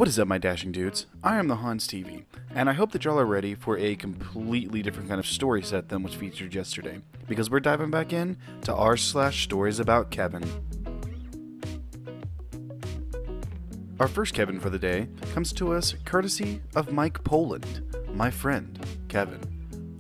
What is up, my dashing dudes? I am the Hans TV, and I hope that y'all are ready for a completely different kind of story set than was featured yesterday, because we're diving back in to r/stories about Kevin. Our first Kevin for the day comes to us courtesy of Mike Poland, my friend, Kevin.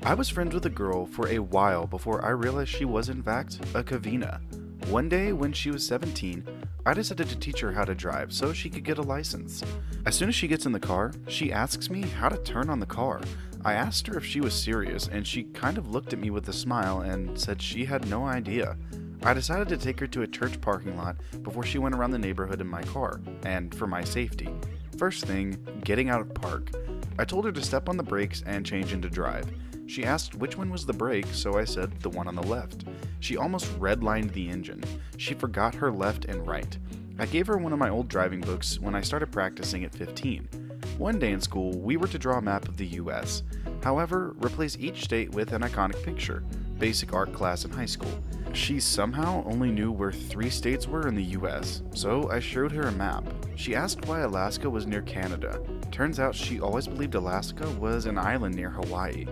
I was friends with a girl for a while before I realized she was in fact a Covina. One day when she was 17, I decided to teach her how to drive so she could get a license. As soon as she gets in the car, she asks me how to turn on the car. I asked her if she was serious, and she kind of looked at me with a smile and said she had no idea. I decided to take her to a church parking lot before she went around the neighborhood in my car, and for my safety. First thing, getting out of park. I told her to step on the brakes and change into drive. She asked which one was the brake, so I said the one on the left. She almost redlined the engine. She forgot her left and right. I gave her one of my old driving books when I started practicing at 15. One day in school, we were to draw a map of the US. However, replace each state with an iconic picture. Basic art class in high school. She somehow only knew where 3 states were in the US, so I showed her a map. She asked why Alaska was near Canada. Turns out she always believed Alaska was an island near Hawaii.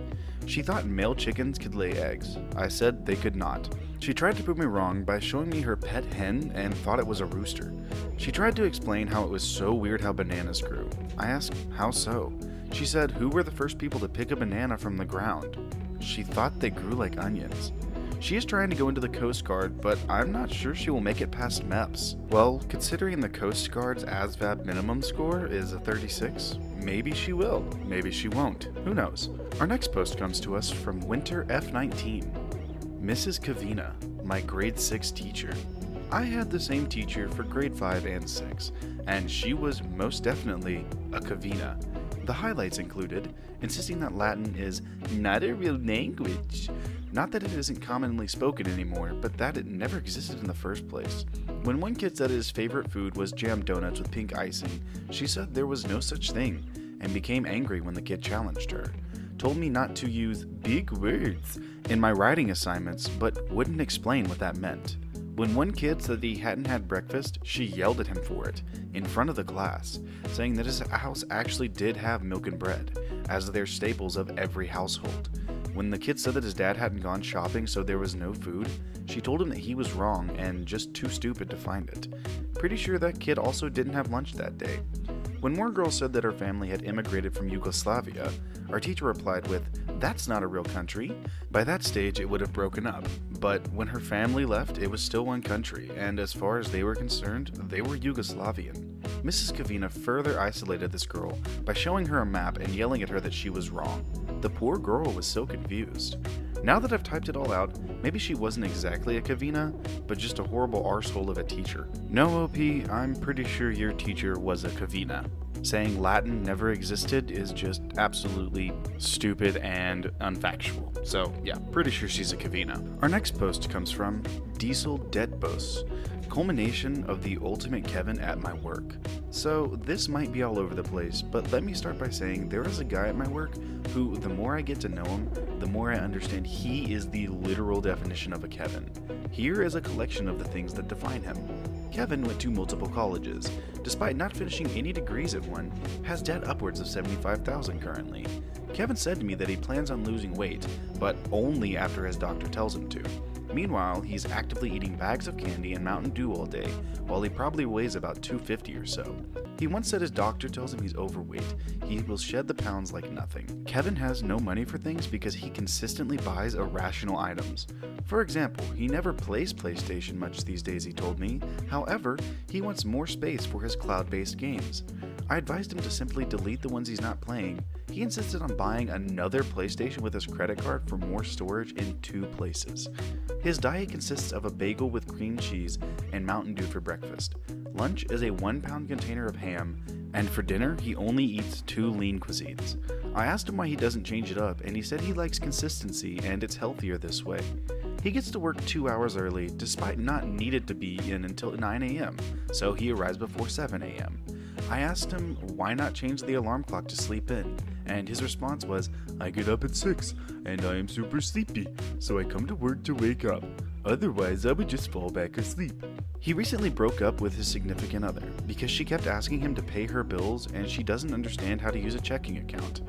She thought male chickens could lay eggs. I said they could not. She tried to prove me wrong by showing me her pet hen and thought it was a rooster. She tried to explain how it was so weird how bananas grew. I asked, how so? She said, who were the first people to pick a banana from the ground? She thought they grew like onions. She is trying to go into the Coast Guard, but I'm not sure she will make it past MEPS. Well, considering the Coast Guard's ASVAB minimum score is a 36, maybe she will, maybe she won't, who knows. Our next post comes to us from Winter F19. Mrs. Covina, my grade 6 teacher. I had the same teacher for grade 5 and 6, and she was most definitely a Covina. The highlights included insisting that Latin is not a real language. Not that it isn't commonly spoken anymore, but that it never existed in the first place. When one kid said his favorite food was jam donuts with pink icing, she said there was no such thing, and became angry when the kid challenged her. Told me not to use big words in my writing assignments, but wouldn't explain what that meant. When one kid said he hadn't had breakfast, she yelled at him for it, in front of the class, saying that his house actually did have milk and bread, as they're staples of every household. When the kid said that his dad hadn't gone shopping so there was no food, she told him that he was wrong and just too stupid to find it. Pretty sure that kid also didn't have lunch that day. When more girls said that her family had immigrated from Yugoslavia, our teacher replied with, "That's not a real country." By that stage, it would have broken up, but when her family left, it was still one country, and as far as they were concerned, they were Yugoslavian. Mrs. Covina further isolated this girl by showing her a map and yelling at her that she was wrong. The poor girl was so confused. Now that I've typed it all out, maybe she wasn't exactly a Covina, but just a horrible arsehole of a teacher. No, OP, I'm pretty sure your teacher was a Covina. Saying Latin never existed is just absolutely stupid and unfactual. So yeah, pretty sure she's a Covina. Our next post comes from Diesel Deadbos, culmination of the ultimate Kevin at my work. So this might be all over the place, but let me start by saying there is a guy at my work who, the more I get to know him, the more I understand he is the literal definition of a Kevin. Here is a collection of the things that define him. Kevin went to multiple colleges. Despite not finishing any degrees at one, has debt upwards of $75,000 currently. Kevin said to me that he plans on losing weight, but only after his doctor tells him to. Meanwhile, he's actively eating bags of candy and Mountain Dew all day, while he probably weighs about 250 or so. He once said his doctor tells him he's overweight. He will shed the pounds like nothing. Kevin has no money for things because he consistently buys irrational items. For example, he never plays PlayStation much these days, he told me. However, he wants more space for his cloud-based games. I advised him to simply delete the ones he's not playing. He insisted on buying another PlayStation with his credit card for more storage in 2 places. His diet consists of a bagel with cream cheese and Mountain Dew for breakfast. Lunch is a 1-pound container of ham, and for dinner he only eats 2 lean cuisines. I asked him why he doesn't change it up, and he said he likes consistency and it's healthier this way. He gets to work 2 hours early despite not needed to be in until 9 a.m., so he arrives before 7 a.m. I asked him why not change the alarm clock to sleep in, and his response was, "I get up at 6 and I am super sleepy, so I come to work to wake up. Otherwise, I would just fall back asleep." He recently broke up with his significant other because she kept asking him to pay her bills and she doesn't understand how to use a checking account,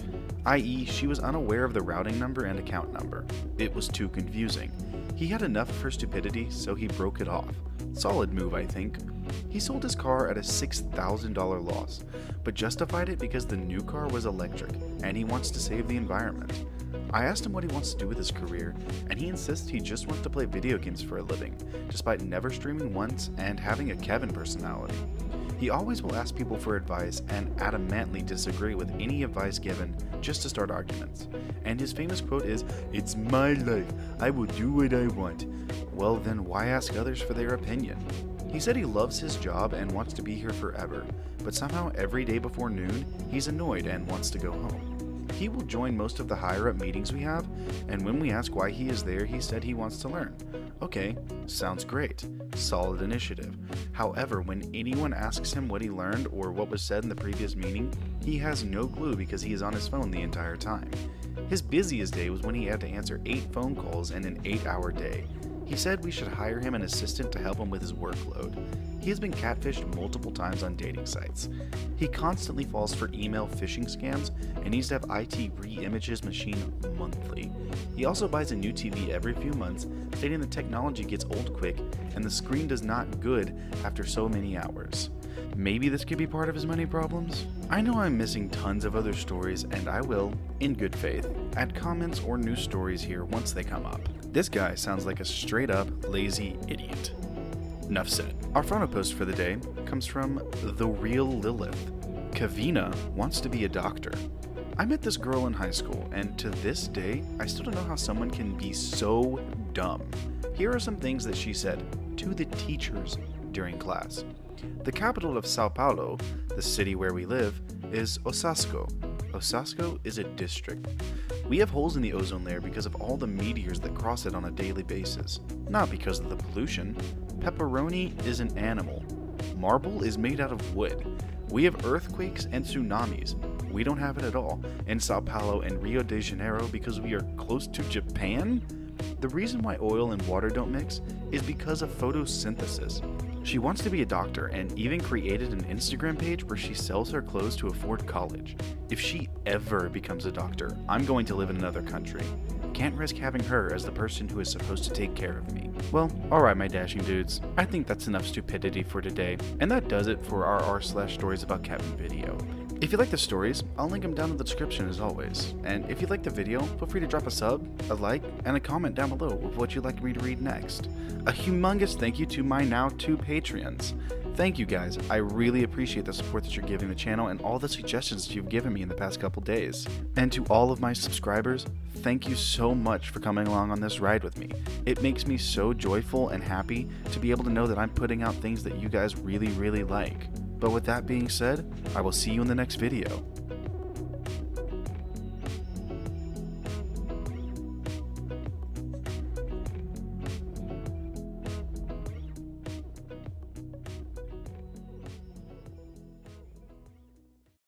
i.e., she was unaware of the routing number and account number. It was too confusing. He had enough of her stupidity, so he broke it off. Solid move, I think. He sold his car at a $6,000 loss, but justified it because the new car was electric and he wants to save the environment. I asked him what he wants to do with his career, and he insists he just wants to play video games for a living, despite never streaming once and having a Kevin personality. He always will ask people for advice and adamantly disagree with any advice given just to start arguments. And his famous quote is, "It's my life, I will do what I want." Well then, why ask others for their opinion? He said he loves his job and wants to be here forever, but somehow every day before noon, he's annoyed and wants to go home. He will join most of the higher-up meetings we have, and when we ask why he is there, he said he wants to learn. Okay, sounds great. Solid initiative. However, when anyone asks him what he learned or what was said in the previous meeting, he has no clue because he is on his phone the entire time. His busiest day was when he had to answer 8 phone calls in an 8-hour day. He said we should hire him an assistant to help him with his workload. He has been catfished multiple times on dating sites. He constantly falls for email phishing scams and needs to have IT re-image his machine monthly. He also buys a new TV every few months, stating the technology gets old quick and the screen does not good after so many hours. Maybe this could be part of his money problems? I know I'm missing tons of other stories, and I will, in good faith, add comments or new stories here once they come up. This guy sounds like a straight up lazy idiot. Enough said. Our photo post for the day comes from The Real Lilith. Covina wants to be a doctor. I met this girl in high school, and to this day, I still don't know how someone can be so dumb. Here are some things that she said to the teachers during class. The capital of Sao Paulo, the city where we live, is Osasco. Osasco is a district. We have holes in the ozone layer because of all the meteors that cross it on a daily basis, not because of the pollution. Pepperoni is an animal. Marble is made out of wood. We have earthquakes and tsunamis. We don't have it at all in Sao Paulo and Rio de Janeiro because we are close to Japan? The reason why oil and water don't mix is because of photosynthesis. She wants to be a doctor and even created an Instagram page where she sells her clothes to afford college. If she ever becomes a doctor, I'm going to live in another country. Can't risk having her as the person who is supposed to take care of me. Well, alright my dashing dudes, I think that's enough stupidity for today, and that does it for our r/StoriesAboutKevin video. If you like the stories, I'll link them down in the description as always. And if you like the video, feel free to drop a sub, a like, and a comment down below with what you'd like me to read next. A humongous thank you to my now 2 Patreons. Thank you guys, I really appreciate the support that you're giving the channel and all the suggestions that you've given me in the past couple days. And to all of my subscribers, thank you so much for coming along on this ride with me. It makes me so joyful and happy to be able to know that I'm putting out things that you guys really like. But with that being said, I will see you in the next video.